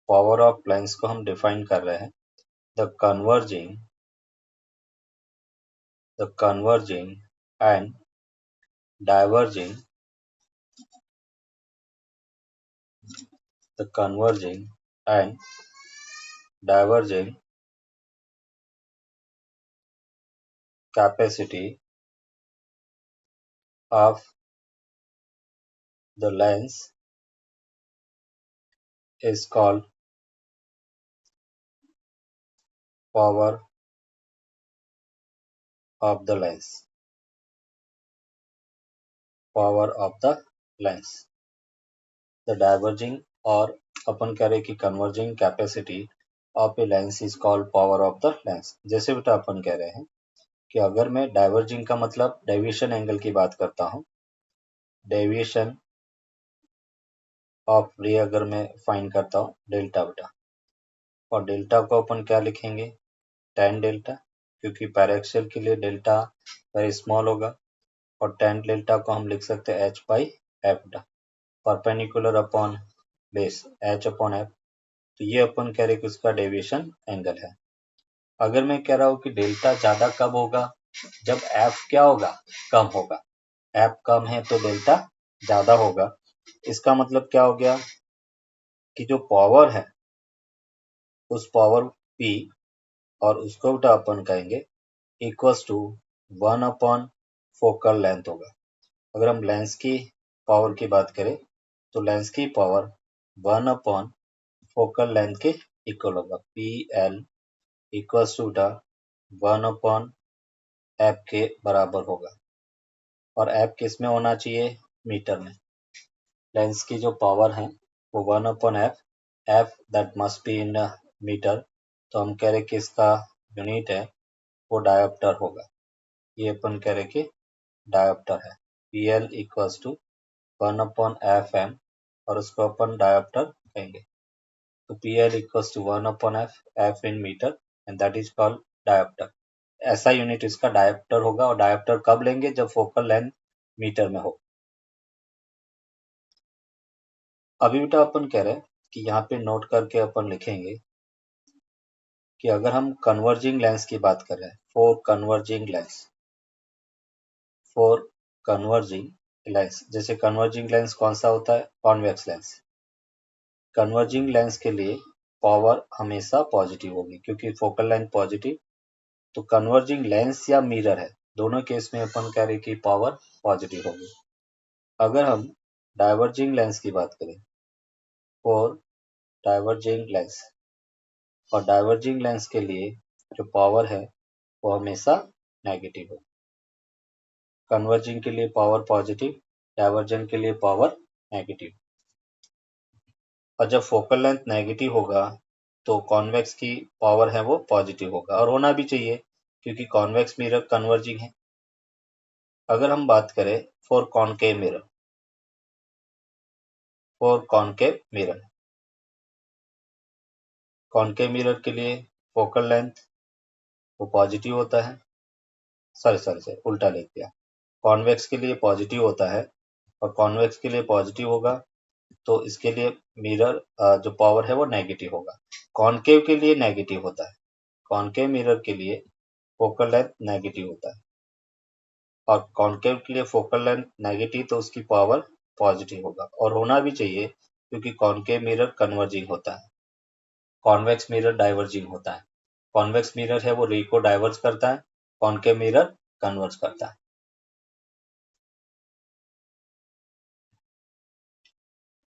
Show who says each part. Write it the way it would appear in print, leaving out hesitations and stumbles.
Speaker 1: Power of lens को हम define कर रहे हैं the converging and diverging capacity of the lens is called power of the lens. The diverging और अपन कह रहे कि converging capacity of a lens is called power of the lens. जैसे बेटा अपन कह रहे हैं कि अगर मैं डाइवर्जिंग का मतलब डेविएशन एंगल की बात करता हूँ, डेविएशन ऑफ रे अगर मैं फाइंड करता हूँ डेल्टा बेटा, और डेल्टा को अपन क्या लिखेंगे, tan डेल्टा, क्योंकि पैराक्सियल के लिए डेल्टा वेरी स्मॉल होगा, और tan डेल्टा को हम लिख सकते हैं h बाई एफ बेटा, perpendicular upon base h upon F. तो ये अपन कह रहे कि उसका डेविएशन एंगल है. अगर मैं कह रहा हूँ कि डेल्टा ज्यादा कब होगा, जब एफ क्या होगा, कम होगा. एफ कम है तो डेल्टा ज्यादा होगा. इसका मतलब क्या हो गया कि जो पावर है उस पावर P और उसको बेटा अपन कहेंगे equals to 1 upon focal length होगा. अगर हम लेंस की पावर की बात करें तो लेंस की पावर 1 अपॉन फोकल लेंथ के इक्वल होगा. PL equals to 1 upon F के बराबर होगा, और एफ किस में होना चाहिए, मीटर में. लेंस की जो पावर है वो 1 upon F that must be in metre. तो हम कह रहे कि इसका यूनिट है वो डायोप्टर होगा. ये अपन कह रहे कि डायोप्टर है. PL equals to 1 upon FM और उसको अपन डायोप्टर कहेंगे. तो PL equals to 1 upon F in metre and that is called dioptre. ऐसा यूनिट इसका डायोप्टर होगा, और डायोप्टर कब लेंगे, जब फोकल लेंथ मीटर में हो. अभी बेटा अपन कह रहे हैं कि यहाँ पे नोट करके अपन लिखेंगे कि अगर हम कन्वर्जिंग लेंस की बात कर रहे हैं, फॉर कन्वर्जिंग लेंस, जैसे कन्वर्जिंग लेंस कौन सा होता है, कॉन्वेक्स लेंस. कन्वर्जिंग लेंस के लिए पावर हमेशा पॉजिटिव होगी क्योंकि फोकल लेंथ पॉजिटिव. तो कन्वर्जिंग लेंस या मिरर है, दोनों केस में अपन कह रहे कि पावर पॉजिटिव होगी. अगर हम डाइवर्जिंग लेंस की बात करें, फॉर डाइवर्जिंग लेंस, और डाइवर्जिंग लेंस के लिए जो पावर है वो हमेशा नेगेटिव हो. कन्वर्जिंग के लिए पावर पॉजिटिव, डाइवर्जेंट के लिए पावर नेगेटिव. और जब फोकल लेंथ नेगेटिव होगा तो कॉन्वेक्स की पावर है वो पॉजिटिव होगा, और होना भी चाहिए क्योंकि कॉन्वेक्स मिरर कन्वर्जिंग है. अगर हम बात करें फॉर कॉनकेव मिरर के लिए फोकल लेंथ वो पॉजिटिव होता है. सॉरी उल्टा लिख दिया. कॉन्वेक्स के लिए पॉजिटिव होता है, और कॉन्वेक्स के लिए पॉजिटिव होगा तो इसके लिए मिरर जो पावर है वो नेगेटिव होगा. कॉनकेव के लिए नेगेटिव होता है. कॉनकेव मिरर के लिए फोकल लेंथ नेगेटिव होता है, और कॉनकेव के लिए फोकल लेंथ नेगेटिव तो उसकी पावर पॉजिटिव होगा, और होना भी चाहिए क्योंकि कॉनकेव मिरर कन्वर्जिंग होता है, कॉन्वेक्स मिरर डाइवर्जिंग होता है. कॉन्वेक्स मिरर है वो रे को डाइवर्ज करता है, कॉनकेव मिरर कन्वर्ज करता है.